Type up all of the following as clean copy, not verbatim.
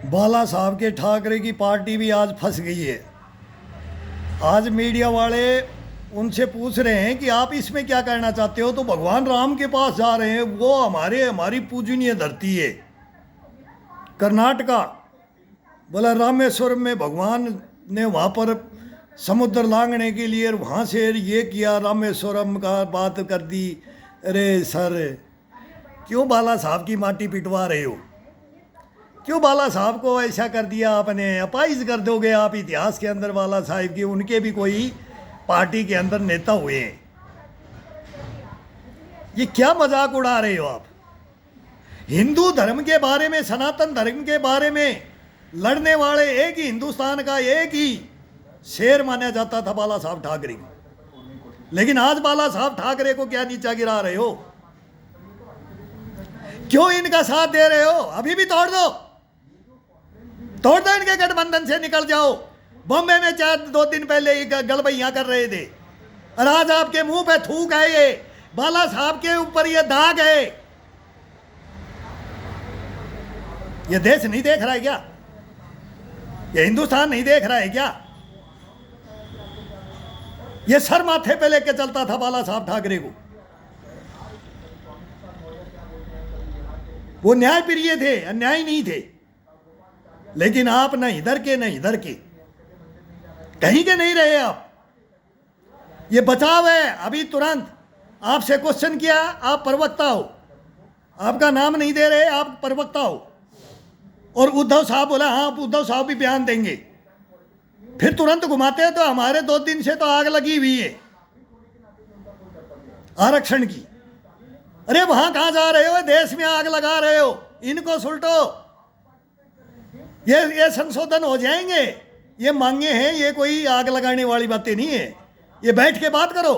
बाला साहब के ठाकरे की पार्टी भी आज फंस गई है। आज मीडिया वाले उनसे पूछ रहे हैं कि आप इसमें क्या कहना चाहते हो, तो भगवान राम के पास जा रहे हैं। वो हमारी पूजनीय धरती है कर्नाटका। बोला रामेश्वरम में भगवान ने वहाँ पर समुद्र लांघने के लिए वहाँ से ये किया, रामेश्वरम का बात कर दी। अरे सर, क्यों बाला साहब की माटी पिटवा रहे हो? क्यों बाला साहब को ऐसा कर दिया आपने? अपाइज कर दोगे आप इतिहास के अंदर बाला साहब की। उनके भी कोई पार्टी के अंदर नेता हुए हैं। ये क्या मजाक उड़ा रहे हो आप? हिंदू धर्म के बारे में, सनातन धर्म के बारे में लड़ने वाले एक ही हिंदुस्तान का एक ही शेर माना जाता था बाला साहब ठाकरे को। लेकिन आज बाला साहब ठाकरे को क्या नीचा गिरा रहे हो? क्यों इनका साथ दे रहे हो? अभी भी तोड़ दो इनके गठबंधन से, निकल जाओ। बॉम्बे में 2 दिन पहले ही गलबैया कर रहे थे और आज आपके मुंह पे थूक है। ये बाला साहब के ऊपर ये दाग है। ये देश नहीं देख रहा है क्या? ये हिंदुस्तान नहीं देख रहा है क्या? ये सर माथे पे लेके चलता था बाला साहब ठाकरे को। वो न्याय प्रिय थे, अन्याय नहीं थे। लेकिन आप न इधर के न इधर के, कहीं के नहीं रहे आप। ये बचाव है। अभी तुरंत आपसे क्वेश्चन किया, आप प्रवक्ता हो, आपका नाम नहीं दे रहे, आप प्रवक्ता हो। और उद्धव साहब बोला हाँ उद्धव साहब भी बयान देंगे, फिर तुरंत घुमाते हैं। तो हमारे 2 दिन से तो आग लगी हुई है आरक्षण की। अरे वहां कहां जा रहे हो? देश में आग लगा रहे हो। इनको सुलटो, ये संशोधन हो जाएंगे। ये मांगे हैं, ये कोई आग लगाने वाली बातें नहीं है। ये बैठ के बात करो,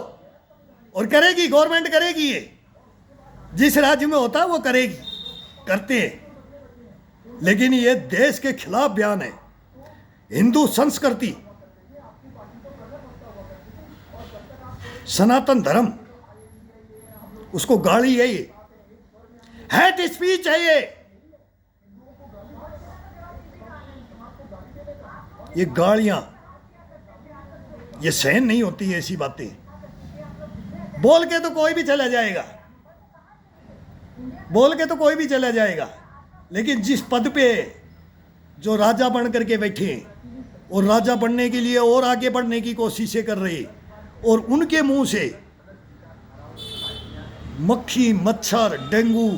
और करेगी गवर्नमेंट, करेगी। ये जिस राज्य में होता है वो करेगी, करते हैं। लेकिन ये देश के खिलाफ बयान है। हिंदू संस्कृति, सनातन धर्म, उसको गाली है। ये हेट स्पीच है। ये गालियां, ये सहन नहीं होती है ऐसी बातें। बोल के तो कोई भी चला जाएगा, बोल के तो कोई भी चला जाएगा। लेकिन जिस पद पे जो राजा बन करके बैठे और राजा बनने के लिए और आगे बढ़ने की कोशिशें कर रहे, और उनके मुंह से मक्खी, मच्छर, डेंगू,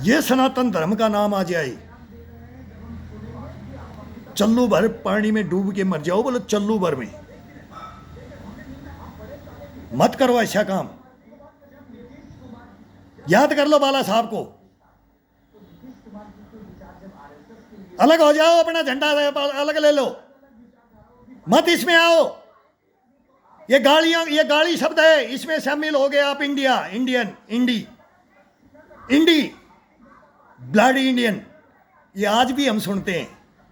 ये सनातन धर्म का नाम आ जाए। चल्लू भर पानी में डूब के मर जाओ, बोलो चल्लू भर में। मत करो ऐसा काम। याद कर लो बाला साहब को। अलग हो जाओ, अपना झंडा अलग ले लो, मत इसमें आओ। ये गालियां, ये गाली शब्द है, इसमें शामिल हो गए आप। इंडिया, इंडियन, इंडी, ब्लडी इंडियन, ये आज भी हम सुनते हैं।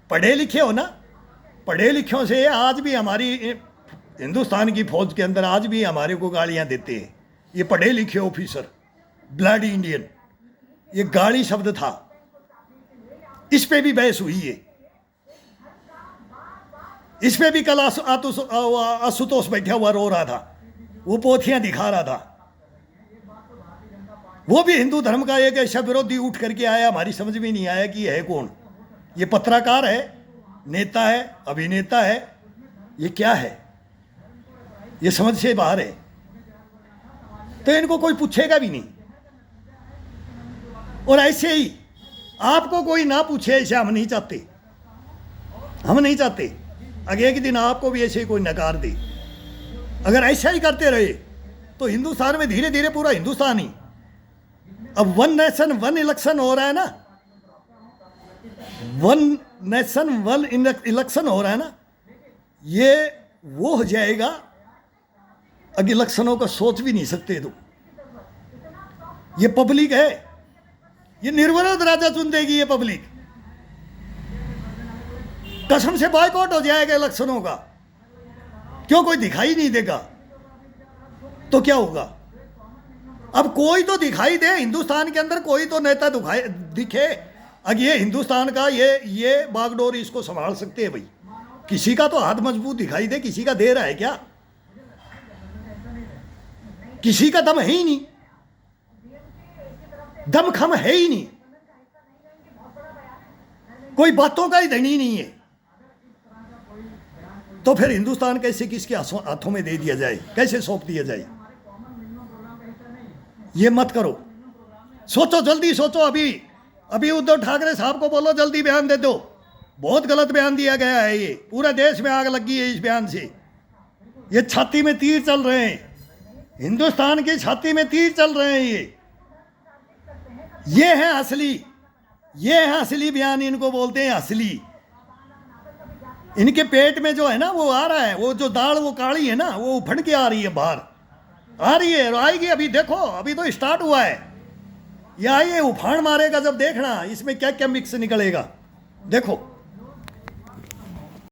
पढ़े लिखे हो ना, पढ़े लिखों से आज भी हमारी हिंदुस्तान की फौज के अंदर आज भी हमारे को गालियां देते हैं। ये पढ़े लिखे ऑफिसर, ब्लडी इंडियन, ये गाली शब्द था। इस पे भी बहस हुई है। इस पे भी कल आशुतोष बैठा हुआ रो रहा था, वो पोथियां दिखा रहा था। वो भी हिंदू धर्म का एक ऐसा विरोधी उठ करके आया, हमारी समझ में नहीं आया कि ये है कौन। ये पत्रकार है, नेता है, अभिनेता है, ये क्या है? ये समझ से बाहर है। तो इनको कोई पूछेगा भी नहीं। और ऐसे ही आपको कोई ना पूछे, ऐसे हम नहीं चाहते। हम नहीं चाहते आगे के दिन आपको भी ऐसे कोई नकार दे। अगर ऐसा ही करते रहे तो हिंदुस्तान में धीरे धीरे पूरा हिंदुस्तान ही, अब 1 नेशन 1 इलेक्शन हो रहा है ना, 1 नेशन 1 इलेक्शन हो रहा है ना, ये वो हो जाएगा। अगर इलेक्शनों का सोच भी नहीं सकते तो। ये पब्लिक है, ये निर्विरोध राजा चुन देगी। ये पब्लिक कसम से बॉयकॉट हो जाएगा इलेक्शनों का। क्यों? कोई दिखाई नहीं देगा तो क्या होगा? अब कोई तो दिखाई दे हिंदुस्तान के अंदर, कोई तो नेता दिखे। अब ये हिंदुस्तान का ये बागडोर इसको संभाल सकते हैं भाई? किसी का तो हाथ मजबूत दिखाई दे, किसी का दे रहा है क्या? किसी का दम है ही नहीं, दम खम है ही नहीं, कोई बातों का ही धनी नहीं है। तो फिर हिंदुस्तान कैसे किसके हाथों में दे दिया जाए, कैसे सौंप दिया जाए? ये मत करो, सोचो, जल्दी सोचो। अभी उद्धव ठाकरे साहब को बोलो जल्दी बयान दे दो, बहुत गलत बयान दिया गया है, ये पूरे देश में आग लगी है इस बयान से। ये छाती में तीर चल रहे हैं, हिंदुस्तान की छाती में तीर चल रहे हैं। ये है असली, ये है असली बयान, इनको बोलते हैं असली। इनके पेट में जो है ना वो आ रहा है, वो जो दाल वो काली है ना, वो उफड़ के आ रही है, बाहर आ रही है और आएगी। अभी देखो, अभी तो स्टार्ट हुआ है, ये आइए उफान मारेगा जब देखना इसमें क्या क्या मिक्स निकलेगा, देखो।